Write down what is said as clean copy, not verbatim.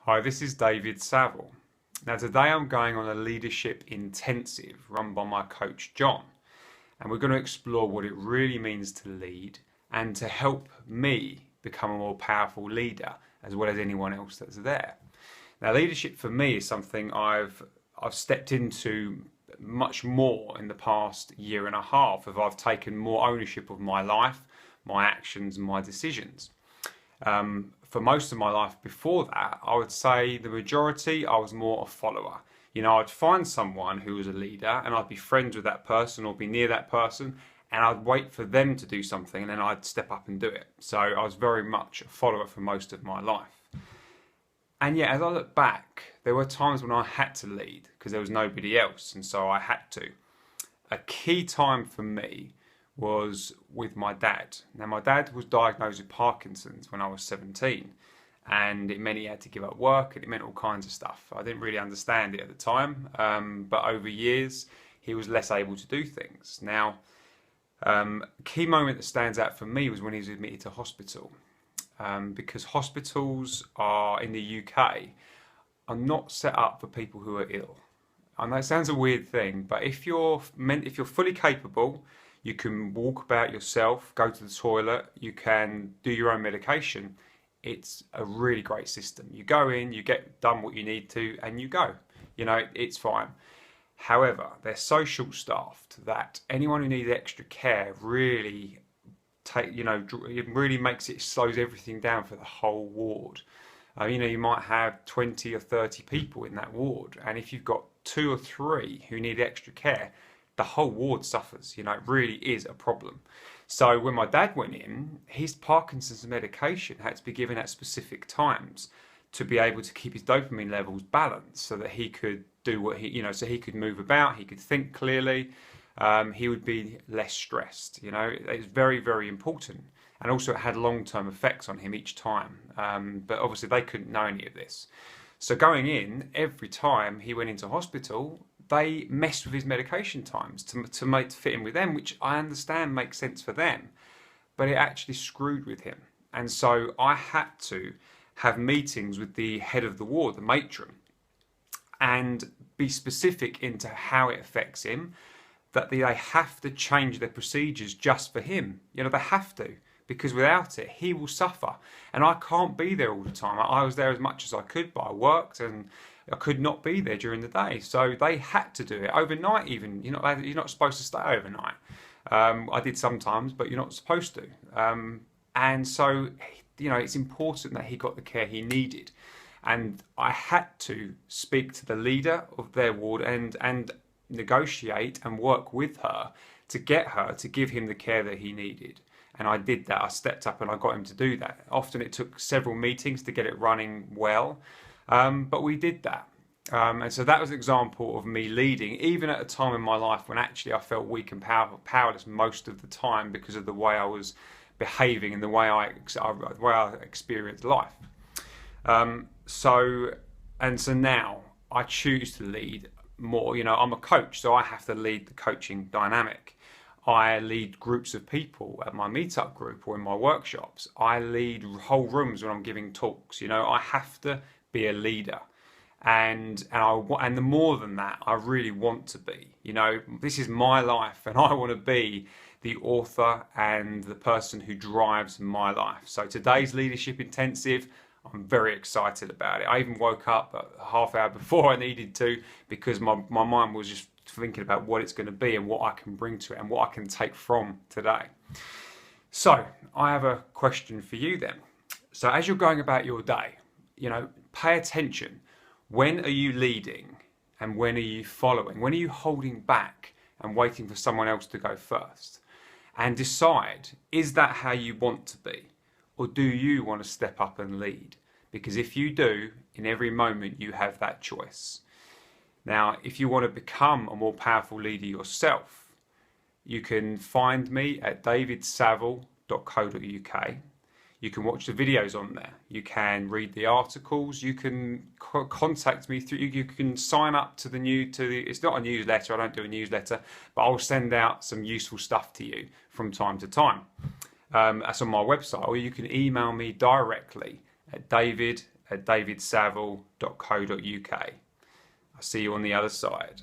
Hi, this is David Saville. Now, today I'm going on a leadership intensive run by my coach John, and we're going to explore what it really means to lead and to help me become a more powerful leader as well as anyone else that's there. Now, leadership for me is something I've stepped into much more in the past year and a half, as I've taken more ownership of my life, my actions, and my decisions. For most of my life before that, I would say the majority, I was more a follower. I'd find someone who was a leader and I'd be friends with that person or be near that person, and I'd wait for them to do something and then I'd step up and do it. So I was very much a follower for most of my life. And yet, as I look back, there were times when I had to lead because there was nobody else, and so I had to. A key time for me was with my dad. Now, my dad was diagnosed with Parkinsons when I was 17, and it meant he had to give up work, and it meant all kinds of stuff. I didn't really understand it at the time, but over years, he was less able to do things. Now, a key moment that stands out for me was when he was admitted to hospital, because hospitals are in the UK are not set up for people who are ill. I know it sounds a weird thing, but if you're fully capable, you can walk about yourself, go to the toilet, you can do your own medication. It's a really great system. You go in, you get done what you need to, and you go. It's fine. However, they're so short-staffed that anyone who needs extra care really it really slows everything down for the whole ward. You might have 20 or 30 people in that ward, and if you've got 2 or 3 who need extra care, the whole ward suffers. It really is a problem. So when my dad went in, his Parkinson's medication had to be given at specific times to be able to keep his dopamine levels balanced so that he could do so he could move about, he could think clearly, he would be less stressed. It's very, very important. And also it had long-term effects on him each time. But obviously they couldn't know any of this. So going in, every time he went into hospital, they messed with his make times to fit in with them, which I understand makes sense for them, but it actually screwed with him. And so I had to have meetings with the head of the ward, the matron, and be specific into how it affects him, that they have to change their procedures just for him. They have to, because without it, he will suffer. And I can't be there all the time. I was there as much as I could, but I worked and I could not be there during the day. So they had to do it overnight even. You're not supposed to stay overnight. I did sometimes, but you're not supposed to. And so, it's important that he got the care he needed. And I had to speak to the leader of their ward and negotiate and work with her to get her to give him the care that he needed. And I did that. I stepped up and I got him to do that. Often it took several meetings to get it running well. But we did that. And so that was an example of me leading, even at a time in my life when actually I felt weak and powerless most of the time because of the way I was behaving and the way I experienced life. So now I choose to lead more. I'm a coach, so I have to lead the coaching dynamic. I lead groups of people at my meetup group or in my workshops. I lead whole rooms when I'm giving talks. I have to be a leader, and the more than that, I really want to be. This is my life, and I want to be the author and the person who drives my life. So today's leadership intensive, I'm very excited about it. I even woke up a half hour before I needed to because my mind was just thinking about what it's going to be and what I can bring to it and what I can take from today. So I have a question for you then. So as you're going about your day, pay attention. When are you leading and when are you following? When are you holding back and waiting for someone else to go first? And decide, is that how you want to be? Or do you want to step up and lead? Because if you do, in every moment you have that choice. Now, if you want to become a more powerful leader yourself, you can find me at davidsaville.co.uk. You can watch the videos on there. You can read the articles. You can contact me through. You can sign up to it's not a newsletter. I don't do a newsletter, but I'll send out some useful stuff to you from time to time. That's on my website, or you can email me directly at david at davidsaville.co.uk. I'll see you on the other side.